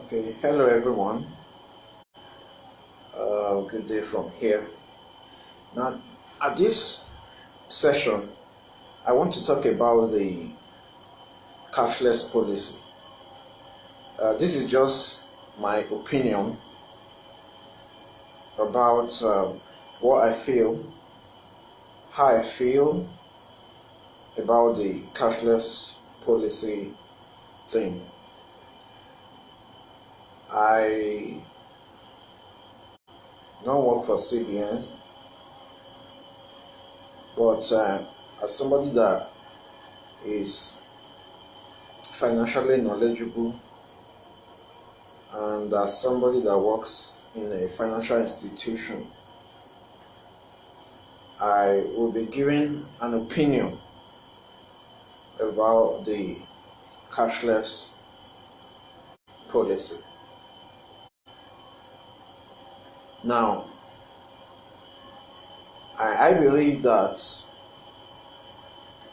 Okay, hello everyone. Good day from here. Now, at this session, I want to talk about the cashless policy. This is just my opinion about what I feel, how I feel about the cashless policy thing. I don't work for CBN, but as somebody that is financially knowledgeable and as somebody that works in a financial institution, I will be giving an opinion about the cashless policy. Now, I believe that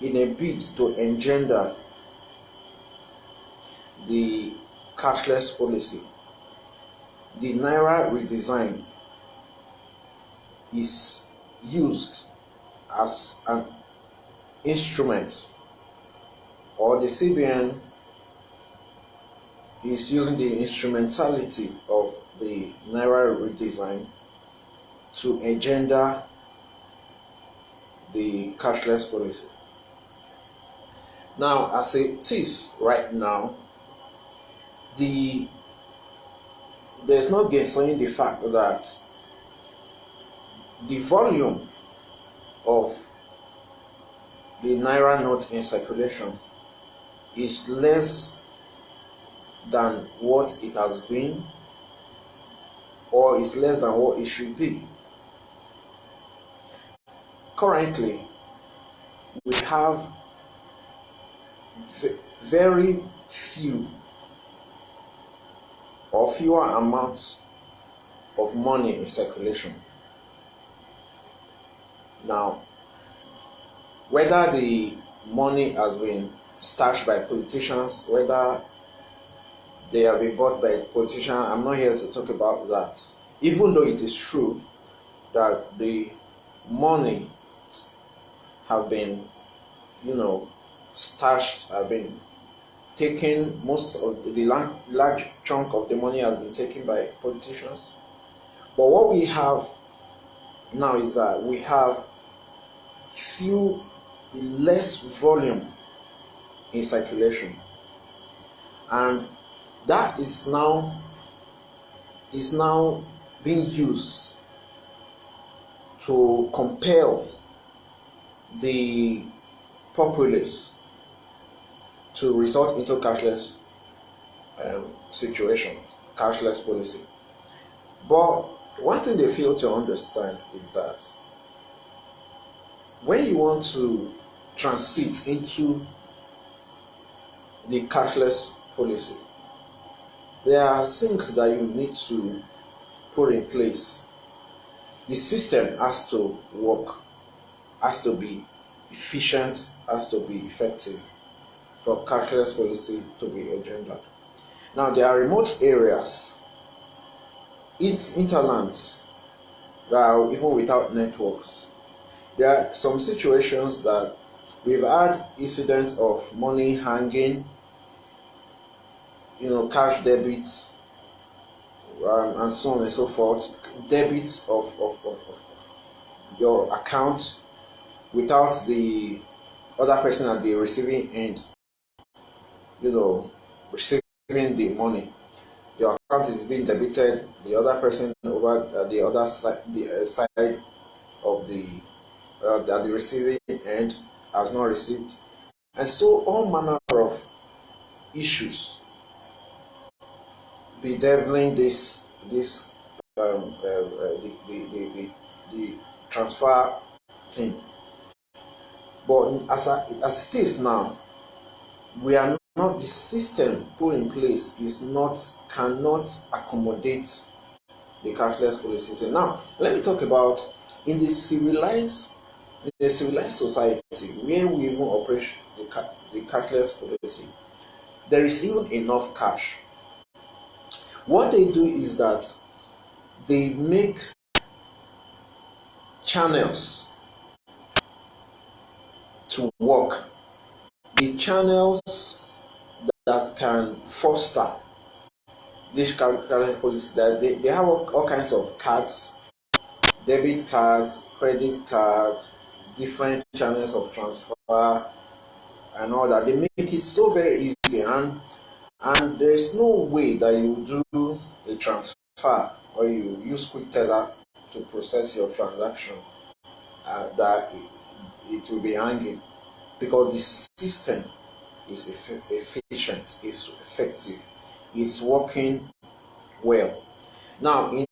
in a bid to engender the cashless policy, the Naira redesign is used as an instrument, or the CBN is using the instrumentality of the Naira redesign to engender the cashless policy. Now, as it is right now, there's no gainsaying the fact that the volume of the Naira note in circulation is less than what it has been, or is less than what it should be. Currently, we have very few or fewer amounts of money in circulation. Now, whether the money has been stashed by politicians, whether they have been bought by politicians, I'm not here to talk about that. Even though it is true that the money have been, stashed, have been taken, most of the large chunk of the money has been taken by politicians. But what we have now is that we have less volume in circulation, and that is now being used to compel the populace to resort into cashless situation, cashless policy. But one thing they fail to understand is that when you want to transit into the cashless policy, there are things that you need to put in place. The system has to work, has to be efficient, has to be effective for cashless policy to be engendered. Now, there are remote areas, interlands, that are even without networks. There are some situations that we've had incidents of money hanging, cash debits, and so on and so forth, debits of your account without the other person at the receiving end, receiving the money. Your account is being debited, the other person over the other side, the side of the at the receiving end has not received, and so all manner of issues bedeviling the transfer thing. But as it is now, we are not, the system put in place cannot accommodate the cashless policy. So now let me talk about in the civilized society where we even operate the cashless policy. There is even enough cash What they do is that they make channels to work. The channels that can foster this cashless policy, that they have all kinds of cards, debit cards, credit card, different channels of transfer and all that. They make it so very easy, and there's no way that you do a transfer or you use quick teller to process your transaction that it will be hanging, because the system is efficient, is effective, is working well. Now, in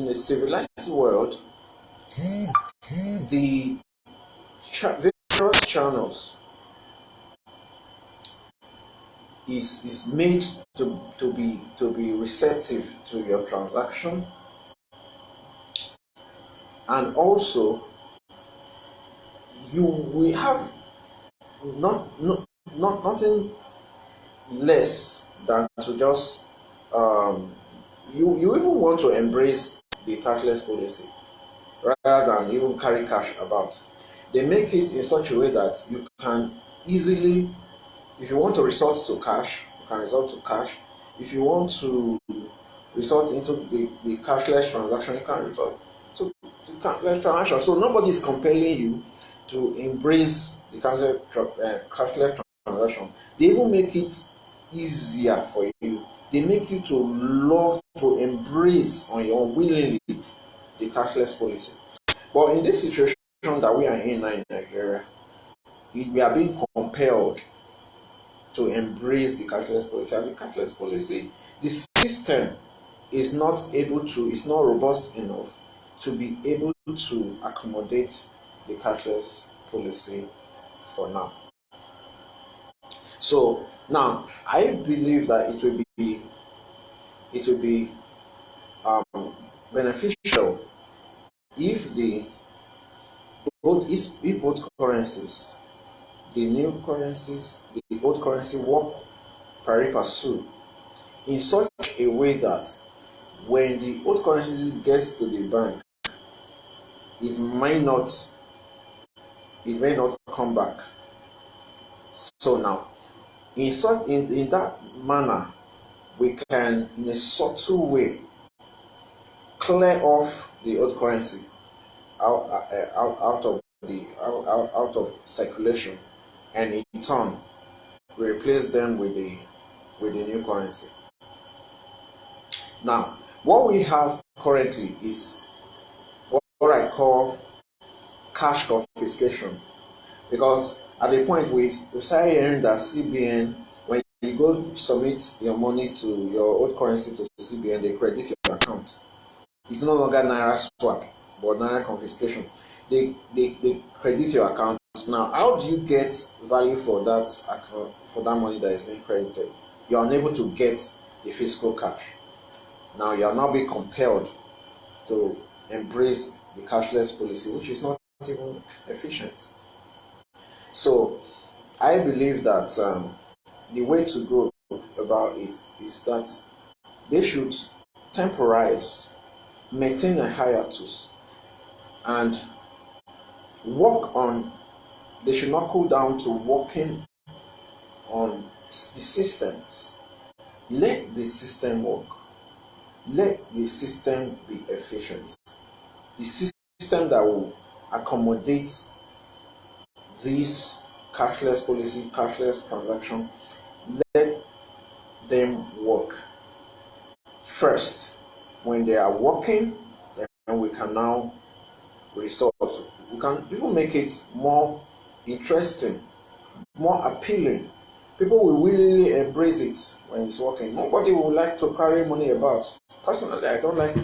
the civilized world, the various channels is made to be receptive to your transaction, and also you will have nothing less than to just you even want to embrace the cashless policy rather than even carry cash about. They make it in such a way that you can easily, if you want to resort to cash, you can resort to cash. If you want to resort into the cashless transaction, you can resort to the cashless transaction. So nobody is compelling you to embrace the cashless transaction. They even make it easier for you. They make you to love to embrace on your own willingly the cashless policy. But in this situation that we are in now in Nigeria, we are being compelled to embrace the cashless policy. And the cashless policy, the system is not robust enough to be able to accommodate the cashless policy for now. So now I believe that it will be beneficial if both currencies, the new currencies, the old currency, work pari passu in such a way that when the old currency gets to the bank, it may not come back. So now, in that manner, we can, in a subtle way, clear off the old currency out of circulation, and in turn we replace them with the new currency. Now, what we have currently is what I call cash confiscation, because at the point we started hearing that CBN, when you go submit your money to your old currency to CBN, they credit your account. It's no longer naira swap, but naira confiscation. They credit your account. Now, how do you get value for that account, for that money that is being credited? You are unable to get the physical cash. Now you are now being compelled to embrace the cashless policy, which is not even efficient. So I believe that the way to go about it is that they should temporize, maintain a hiatus, and they should not cool down to working on the systems. Let the system work. Let the system be efficient. The system that will accommodate this cashless policy, cashless transaction, let them work. First, when they are working, then we can now resort. We can even make it more interesting, more appealing. People will willingly embrace it when it's working. Nobody would like to carry money about. Personally, I don't like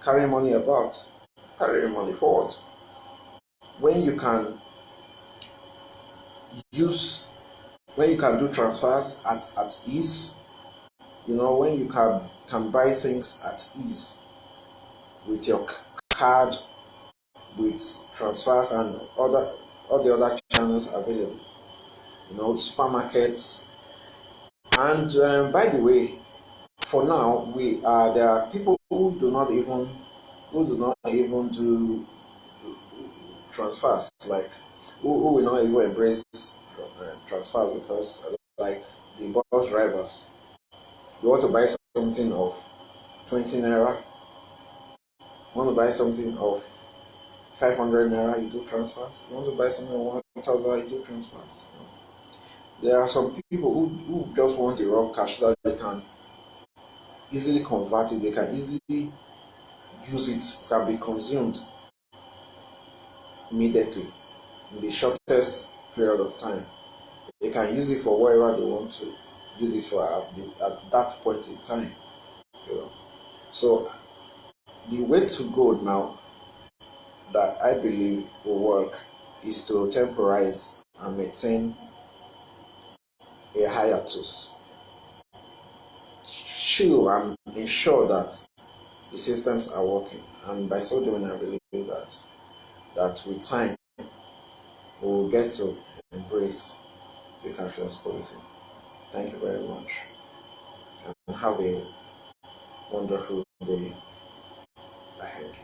carrying money about. Carrying money forward. When you can do transfers at ease, when you can buy things at ease with your card, with transfers and all the other channels available, supermarkets. And by the way, for now, there are people who do not even do transfers, like who will not even embrace transfers, because like the bus drivers, you want to buy something of 20 naira, you want to buy something of 500 naira, you do transfers. You want to buy something of 1,000, you do transfers. There are some people who just want a raw cash that they can easily convert it, they can easily use it, it can be consumed immediately in the shortest period of time. They can use it for whatever they want to use it for at that point in time. You know. So the way to go now that I believe will work is to temporize and maintain a hiatus, chill and ensure that the systems are working. And by so doing, I believe that with time we will get to embrace the cashless policy. Thank you very much, and have a wonderful day ahead.